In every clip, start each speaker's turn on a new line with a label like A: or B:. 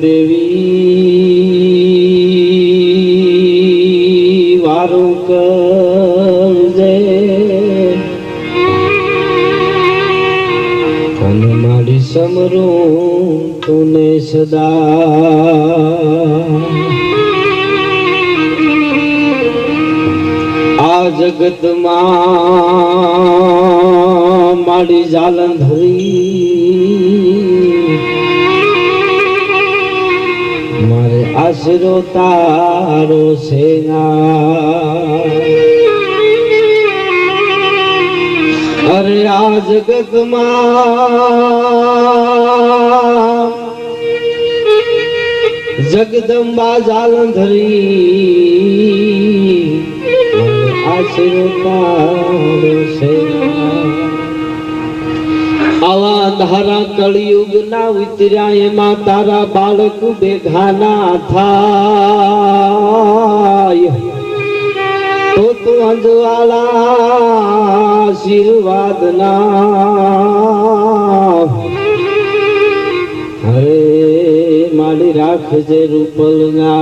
A: દેવી વારું કરજે અને મારી સમરું તુને સદા આ જગતમાં મારી જાલંધરી મારે આશરો તારો સેના અરે આ જગતમાં જગદંબા જાલંધરી આશરો તારો સેના આવા ધારા કળિયુગ ના વિતર્યા એમાં તારા બાળક બેઘાના થાય તો તું અંજવાળા આશીર્વાદ ના અરે મારી રાખજે રૂપલના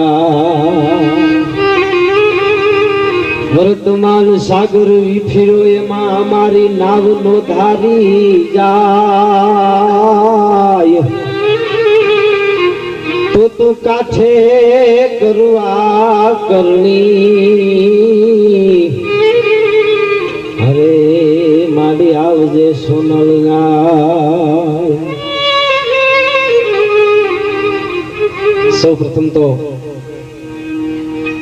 A: વર્તમાન સાગર વિફીરો એમાં અમારી નાવ નો ધારી જાય તો તું કાઠે કરવા કરણી અરે મારી આવજે સોનલના સૌ પ્રથમ તો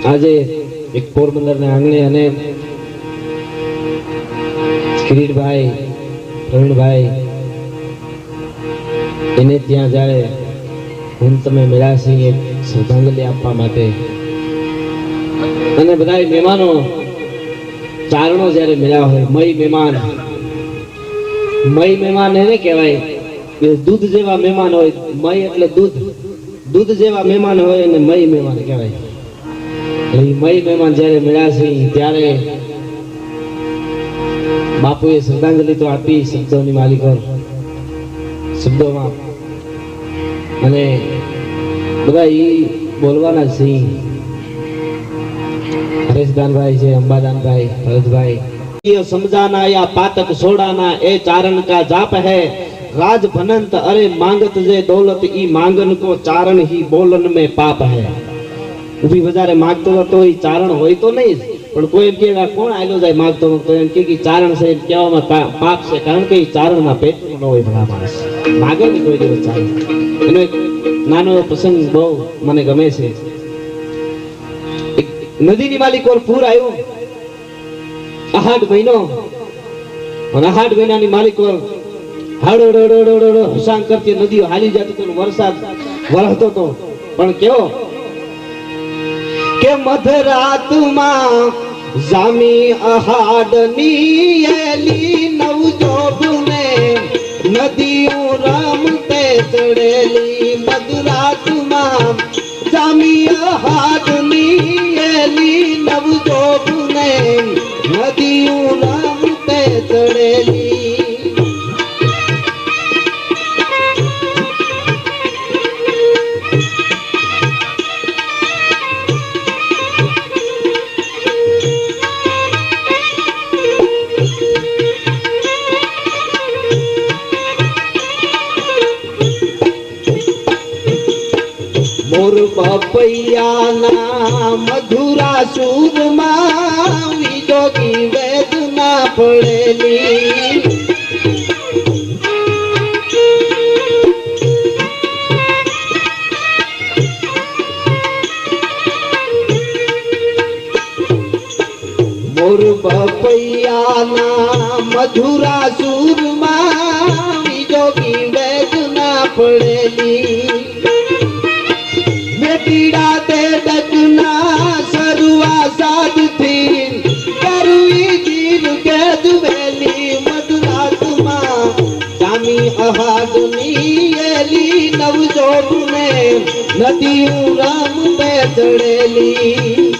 A: આજે એક પોરબંદર ના આંગણે અને કિરીટભાઈ પ્રવીણભાઈ એને ત્યાં જ્યારે હું તમે મળ્યા છીએ એક શ્રદ્ધાંજલિ આપવા માટે અને બધા મહેમાનો ચારણો જ્યારે મળ્યા હોય મય મહેમાન એને કહેવાય કે દૂધ જેવા મહેમાન હોય મય એટલે દૂધ જેવા મહેમાન હોય અને મય મહેમાન કહેવાય મય મહેમાન જયારે મળ્યા છે ત્યારે બાપુએ શ્રદ્ધાંજલિ તો આપી શબ્દોની માલિકો શબ્દોમાં અને બધા એ બોલવાના છે હરેશદાનભાઈ છે અંબાદાનભાઈ ભરતભાઈ સમજાના યા પાતક સોડાના એ ચારણ કા જાપ है राज भनंत अरे मांगत जे दौलत ई मांगन को चारण ही बोलन में पाप है ઉભી બજારે માગતો હતો એ ચારણ હોય તો નહીં પણ કોઈ એમ કે કોણ આયલો જાય માગતો તો એમ કે ચારણ છે એમ કહેવામાં પાપ છે કારણ કે એ ચારણના પેટમાં ન હોય ભલા માણસ માગે ને કોઈ દિવસ ચારણ એનો એક નાનો પ્રસંગ બહુ મને ગમે છે નદીની માલિક ઓર પૂર આવ્યું આહાડ મહિનો અને આહાડ મહિનાની માલિક ઓર હાડો હસાંગ કરતી નદીઓ હાલી જતી તો વરસાદ વરસતો તો પણ કેવો કે મધરાતમાં જામી અહાડની એલી નવજોબને નદીઓ રમતે ચડેલી મધરાતમાં જામી અહાડની એલી નવજોબને નદીઓ રમતે ચડેલી मोर पपैयाना मधुरा सूरमा विजोगी वेदना पड़ेली मोर पपैयाना मधुरा सूरमा विजोगी वेदना पड़ेली पीड़ा दे डकना सरुआ साध थी करवी जीव के दुवेली मधुरातमा जामी अहादनी एली नवजोबने नदी राम पे चढ़ेली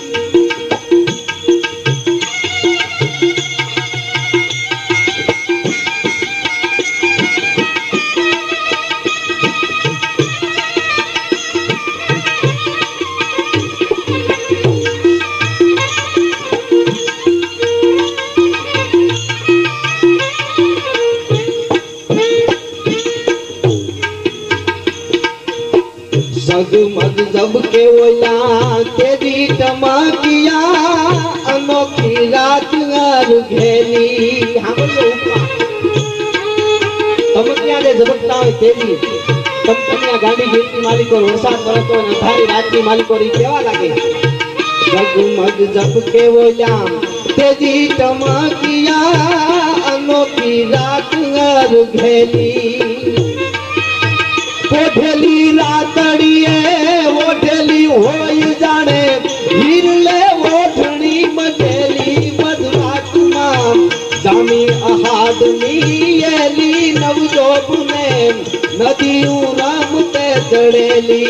A: जगमग जब के ओला तेरी टमाकिया अनोखी रात और घेली हम टमकिया दे झबकता હોય તેવી ટમટમિયા ગાડી ગીતની માલિકો વરસાદ વરસતો અને અંધારી રાતની માલિકો રી કેવા લાગે जगमग जब के ओला तेरी टमाकिया अनोखी रात और घेली ओढ़ेली रातड़िए ओढ़ेली होई जाने हिरले ओढ़नी मगेली मधुरात्मा जामी अहादनी एली नवजोब में नदियों राम ते चढ़ेली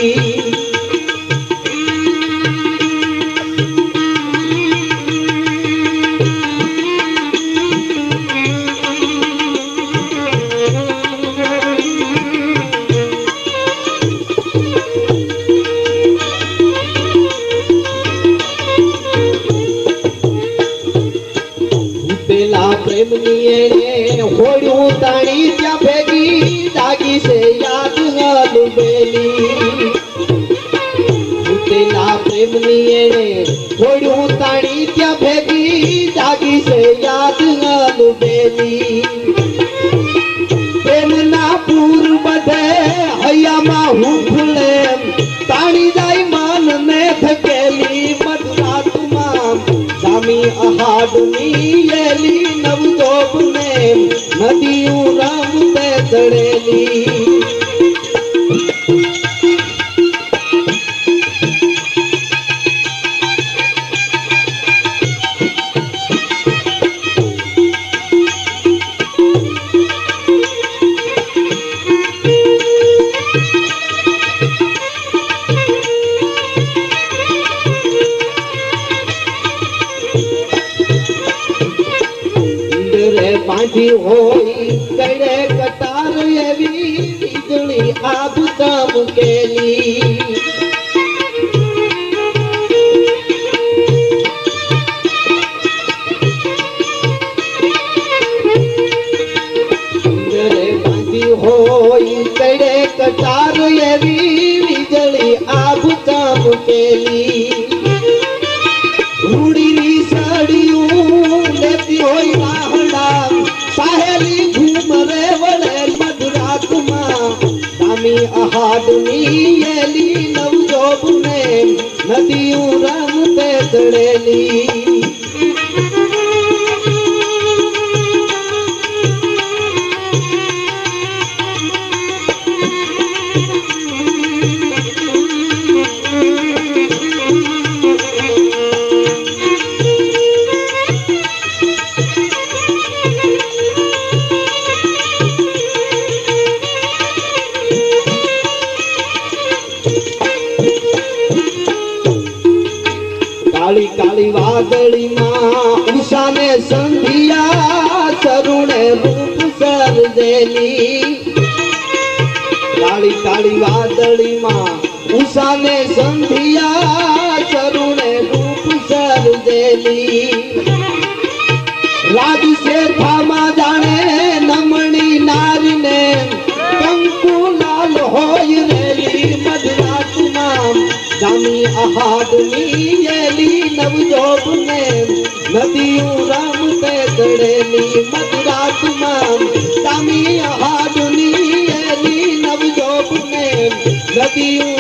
A: होड़ू ताणी त्या भेगी दागी से याद हालू बेली तेला प्रेमनी होड़ू ताणी त्या भेगी दागी से याद हालू बेली प्रेम ना पूर बधे हया मा हुफले ताणी जाई मान ने धकेली मधुरात्मा जामी अहाडनी एली नवजोब में नदियों राम ते चढ़ेली बांधी होई कड़े कटार एवी बिजली आब दाम केली बांधी होई कड़े कटार एवी बिजली आब दाम केली रूड़ी री साड़ियों लेती होई साहेली घूमरे वड़े मधुरात्मा दामी अहाडनी एली नवजोब में नदियों राम ते चढ़ेली काली काली वादड़ी मां उषा ने संधिया सरुणे रूप सर देली काली काली वादड़ी मां उषा ने संधिया सरुणे रूप सर देली राज से थामा जाने नमणी नारी ने कंकु लाल होय रेली मधुरात्मा जामी अहाडनी एली नवजोब में नदियों राम ते चढ़ेली मधुरात्मा जामी अहाडनी एली नवजोब में नदियों